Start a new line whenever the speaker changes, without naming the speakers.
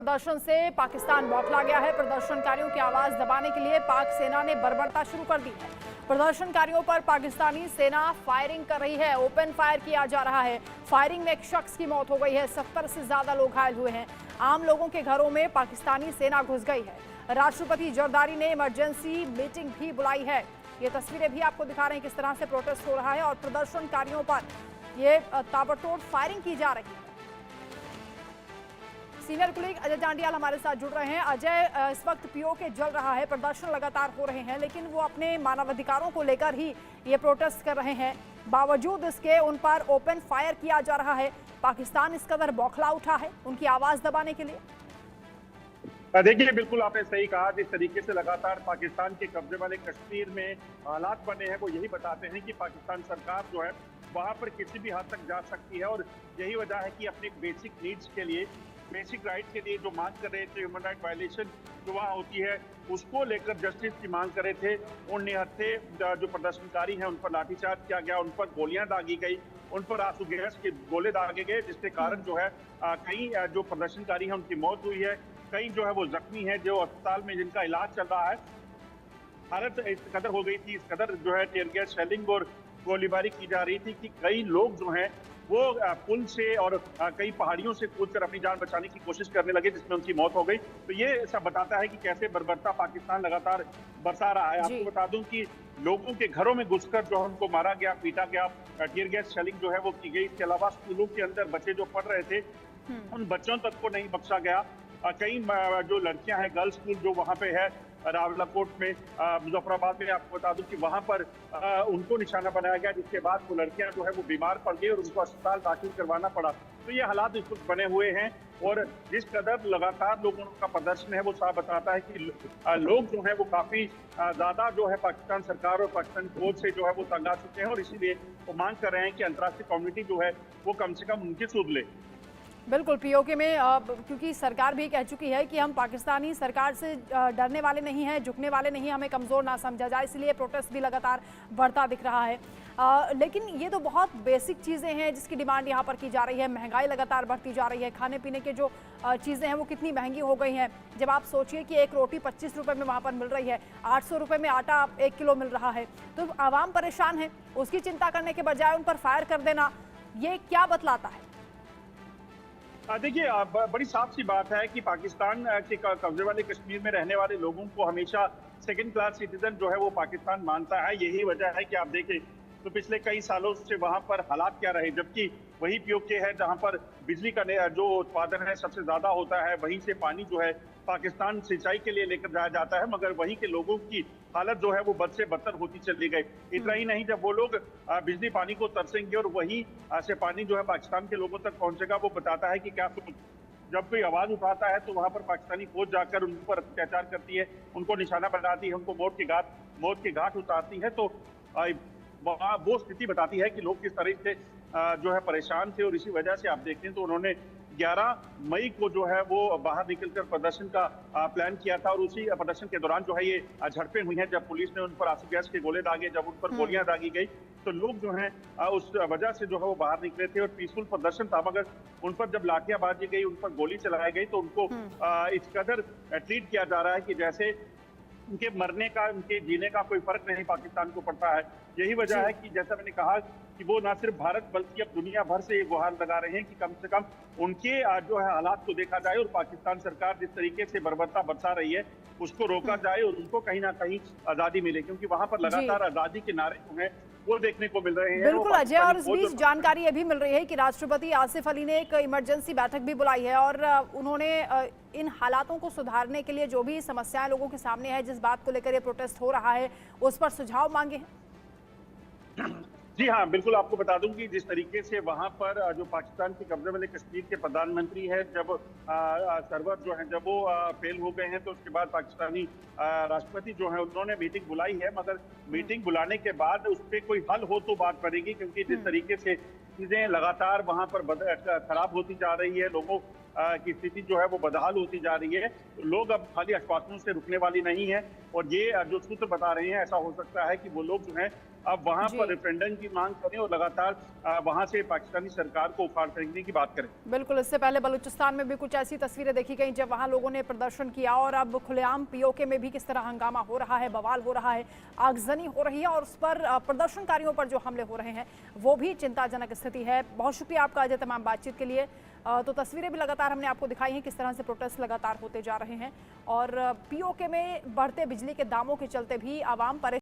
प्रदर्शन से पाकिस्तान बौखला गया है। प्रदर्शनकारियों की आवाज दबाने के लिए पाक सेना ने बर्बरता शुरू कर दी है। प्रदर्शनकारियों पर पाकिस्तानी सेना फायरिंग कर रही है। ओपन फायर किया जा रहा है। फायरिंग में एक शख्स की मौत हो गई है। 70 से ज्यादा लोग घायल हुए हैं। आम लोगों के घरों में पाकिस्तानी सेना घुस गई है। राष्ट्रपति जरदारी ने इमरजेंसी मीटिंग भी बुलाई है। ये तस्वीरें भी आपको दिखा रहे हैं किस तरह से प्रोटेस्ट हो रहा है और प्रदर्शनकारियों पर ये ताबड़तोड़ फायरिंग की जा रही है। सीनियर कुलीग अजय जांडियाल हमारे साथ जुड़ रहे हैं। अजय, इस वक्त पीओके जल रहा है, प्रदर्शन लगातार हो रहे हैं, लेकिन वो अपने मानवाधिकारों को लेकर ही ये प्रोटेस्ट कर रहे हैं। बावजूद इसके उन पर ओपन फायर किया जा रहा है। पाकिस्तान इस कदर बौखला उठा है उनकी आवाज दबाने के लिए।
देखिए, बिल्कुल आपने सही कहा। जिस तरीके से लगातार पाकिस्तान के कब्जे वाले कश्मीर में हालात बने हैं वो यही बताते हैं कि पाकिस्तान सरकार जो है वहां पर किसी भी हद तक जा सकती है, और यही वजह है कि अपने बेसिक नीड्स के लिए, बेसिक राइट के लिए जो मांग कर रहे थे, ह्यूमन राइट वायलेशन जो वहाँ होती है उसको लेकर जस्टिस की मांग कर रहे थे। उन निहत्थे जो प्रदर्शनकारी हैं उन पर लाठीचार्ज किया गया, उन पर गोलियां दागी गई, उन पर आंसू गैस के गोले दागे गए, जिसके कारण जो है कई जो प्रदर्शनकारी हैं उनकी मौत हुई है। कई जो है वो जख्मी है जो अस्पताल में जिनका इलाज चल रहा है। हालत इस कदर हो गई थी, इस कदर जो है टीयर गैस शेलिंग और गोलीबारी की जा रही थी कि कई लोग जो हैं वो पुल से और कई पहाड़ियों से कूदकर अपनी जान बचाने की कोशिश करने लगे, जिसमें उनकी मौत हो गई। तो ये सब बताता है कि कैसे बर्बरता पाकिस्तान लगातार बरसा रहा है। आपको बता दूं कि लोगों के घरों में घुसकर जो उनको मारा गया, पीटा गया, टीयर गैस शेलिंग जो है वो की गई। इसके अलावा स्कूलों के अंदर बच्चे जो पढ़ रहे थे उन बच्चों तक को नहीं बख्शा गया। कई जो लड़कियां हैं, गर्ल्स स्कूल जो वहाँ पे है रावलाकोट में, मुजफ्फराबाद में, आपको बता दूं कि वहां पर उनको निशाना बनाया गया, जिसके बाद वो लड़कियां जो है वो बीमार पड़ गई और उनको अस्पताल दाखिल करवाना पड़ा। तो ये हालात इस वक्त बने हुए हैं, और जिस कदर लगातार लोगों का प्रदर्शन है वो साफ बताता है कि लोग जो है वो काफी ज्यादा जो है पाकिस्तान सरकार और पाकिस्तान फौज से जो है वो तंग आ चुके हैं, और इसीलिए वो मांग कर रहे हैं कि अंतर्राष्ट्रीय कम्युनिटी जो है वो कम से कम उनकी सुध ले।
बिल्कुल, पीओके में क्योंकि सरकार भी कह चुकी है कि हम पाकिस्तानी सरकार से डरने वाले नहीं हैं, झुकने वाले नहीं, हमें कमज़ोर ना समझा जाए, इसलिए प्रोटेस्ट भी लगातार बढ़ता दिख रहा है। लेकिन ये तो बहुत बेसिक चीज़ें हैं जिसकी डिमांड यहाँ पर की जा रही है। महंगाई लगातार बढ़ती जा रही है, खाने पीने के जो चीज़ें हैं वो कितनी महंगी हो गई हैं। जब आप सोचिए कि एक रोटी 25 रुपये में वहाँ पर मिल रही है, 800 रुपये में आटा 1 किलो मिल रहा है, तो आवाम परेशान है। उसकी चिंता करने के बजाय उन पर फायर कर देना, ये क्या बतलाता है?
देखिए, बड़ी साफ सी बात है कि पाकिस्तान के कब्जे वाले कश्मीर में रहने वाले लोगों को हमेशा सेकंड क्लास सिटीजन जो है वो पाकिस्तान मानता है। यही वजह है कि आप देखें तो पिछले कई सालों से वहां पर हालात क्या रहे, जबकि वही पीओके है जहां पर बिजली का जो उत्पादन है सबसे ज्यादा होता है, वहीं से पानी जो है पाकिस्तान सिंचाई के लिए लेकर जाया जाता है, मगर वहीं के लोगों की हालत जो है वो बद से बदतर होती चली गई। इतना ही नहीं, जब वो लोग बिजली पानी को तरसेंगे और वहीं से पानी जो है पाकिस्तान के लोगों तक पहुंचेगा, वो बताता है कि क्या जब कोई आवाज उठाता है तो वहां पर पाकिस्तानी फौज जाकर उन पर अत्याचार करती है, उनको निशाना बनाती है, उनको मौत के घाट उतारती है। तो वहाँ वो स्थिति बताती है कि लोग किस तरह से जो है परेशान थे, और इसी वजह से आप देखें तो उन्होंने 11 मई को जो है वो बाहर निकलकर प्रदर्शन का प्लान किया था, और उसी प्रदर्शन के दौरान जो है ये झड़पें हुई हैं, जब पुलिस ने उन पर आंसू गैस के गोले दागे, जब उन पर गोलियां दागी गई, तो लोग जो हैं उस वजह से जो है वो बाहर निकले थे, और पीसफुल प्रदर्शन था। मगर उन पर जब लाठियां बाजी गई, उन पर गोली चलाई गई, तो उनको इस कदर ट्रीट किया जा रहा है कि जैसे उनके मरने का, उनके जीने का कोई फर्क नहीं पाकिस्तान को पड़ता है। यही वजह है कि जैसा मैंने कहा कि वो ना सिर्फ भारत बल्कि अब दुनिया भर से ये गुहार लगा रहे हैं कि कम से कम उनके जो है हालात को देखा जाए, और पाकिस्तान सरकार जिस तरीके से बर्बरता बरसा रही है उसको रोका जाए, और उनको कहीं ना कहीं आजादी मिले, क्योंकि वहां पर लगातार आजादी के नारे जो है वो देखने को मिल रहे हैं।
बिल्कुल अजय, और इस बीच जानकारी ये भी मिल रही है कि राष्ट्रपति आसिफ अली ने एक इमरजेंसी बैठक भी बुलाई है, और उन्होंने इन हालातों को सुधारने के लिए जो भी समस्याएं लोगों के सामने है, जिस बात को लेकर ये प्रोटेस्ट हो रहा है, उस पर सुझाव मांगे हैं।
जी हाँ, बिल्कुल आपको बता दूं कि जिस तरीके से वहां पर जो पाकिस्तान के कब्जे वाले कश्मीर के प्रधानमंत्री है, जब सर्वर जो है जब वो फेल हो गए हैं, तो उसके बाद पाकिस्तानी राष्ट्रपति जो है उन्होंने मीटिंग बुलाई है, मगर मीटिंग बुलाने के बाद उस पर कोई हल हो तो बात बनेगी, क्योंकि जिस तरीके से चीजें लगातार वहां पर खराब होती जा रही है, लोगों की स्थिति जो है वो बदहाल होती जा रही है, तो लोग अब खाली आश्वासनों से रुकने वाली नहीं है। और ये जो सूत्र बता रहे हैं, ऐसा हो सकता है कि वो लोग जो हैं अब वहां
जी।
पर रेफरेंडम की मांग करें और लगातार वहां से पाकिस्तानी सरकार को उखाड़ फेंकने की बात करें।
बिल्कुल, इससे पहले बलूचिस्तान में भी कुछ ऐसी तस्वीरें देखी गई जब वहां लोगों ने प्रदर्शन किया और अब खुलेआम पीओके में भी किस तरह हंगामा हो रहा है, बवाल हो रहा है, आगजनी हो रही है और उस पर प्रदर्शनकारियों पर जो हमले हो रहे हैं वो भी चिंताजनक स्थिति है। बहुत शुक्रिया आपका अजय तमाम बातचीत के लिए। तो तस्वीरें भी लगातार हमने आपको दिखाई हैं किस तरह से प्रोटेस्ट लगातार होते जा रहे हैं और पीओके में बढ़ते बिजली के दामों के चलते भी आवाम परेशान